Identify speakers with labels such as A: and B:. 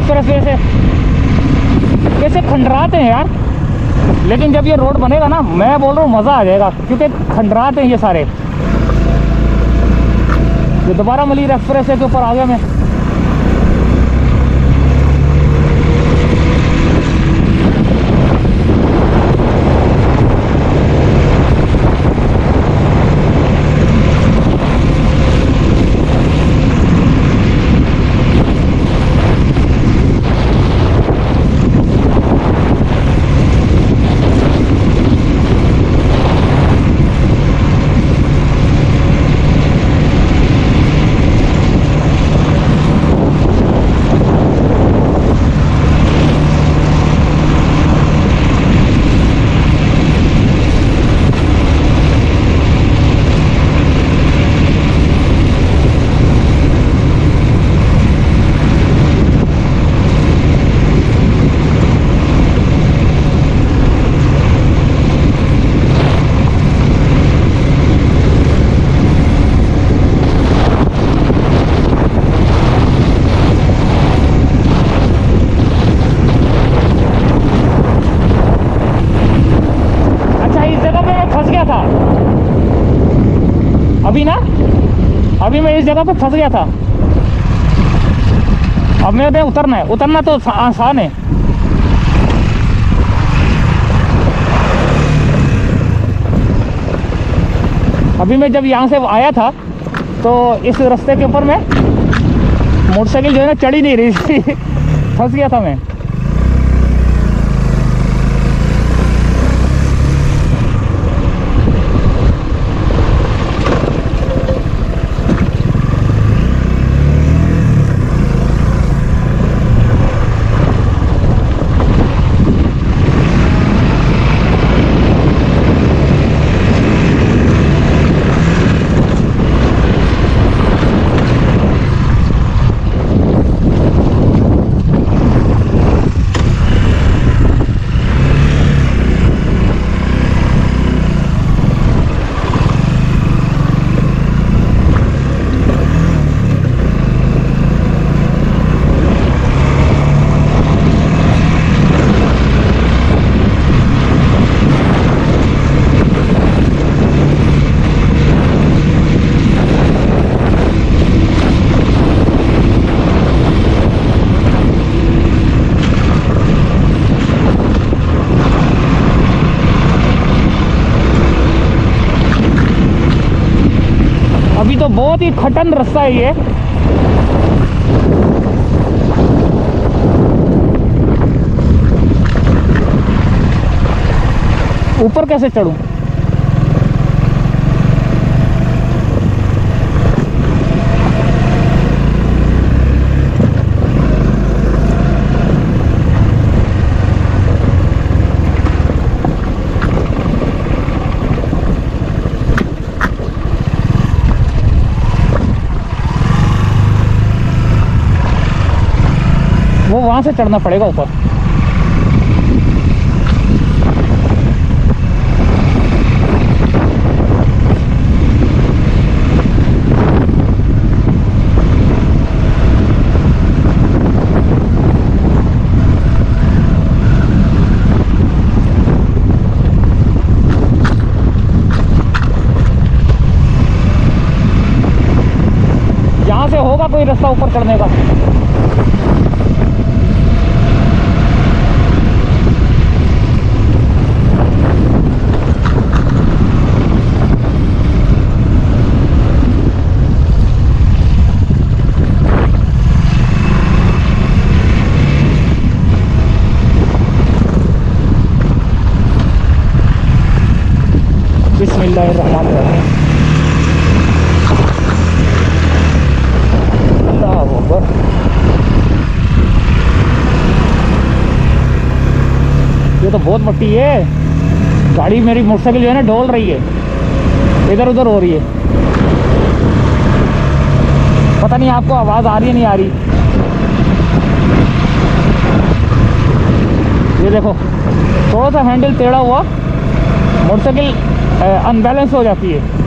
A: Express way से कैसे खंडराते हैं यार। लेकिन जब ये रोड बनेगा ना, मैं बोल रहा हूँ मज़ा आ जाएगा, क्योंकि खंडराते हैं ये सारे। ये दोबारा मलिर एक्सप्रेस वे के ऊपर आ गया मैं। अभी मैं इस जगह पे फंस गया था। अब मैं उतरना है, उतरना तो आसान है। अभी मैं जब यहाँ से आया था तो इस रास्ते के ऊपर मैं मोटरसाइकिल जो है ना चढ़ ही नहीं रही थी फंस गया था मैं। अभी तो बहुत ही खटन रास्ता है ये। ऊपर कैसे चढ़ूं? वो वहां से चढ़ना पड़ेगा ऊपर। यहाँ से होगा कोई रास्ता ऊपर चढ़ने का? बिस्मिल्लाहिर्रहमानिर्रहीम। अल्लाहू अकबर। ये तो बहुत मट्टी है। गाड़ी मेरी मोटरसाइकिल जो है ना डोल रही है, इधर उधर हो रही है। पता नहीं आपको आवाज़ आ रही है नहीं आ रही। ये देखो थोड़ा सा हैंडल टेढ़ा हुआ मोटरसाइकिल अनबैलेंस हो जाती है।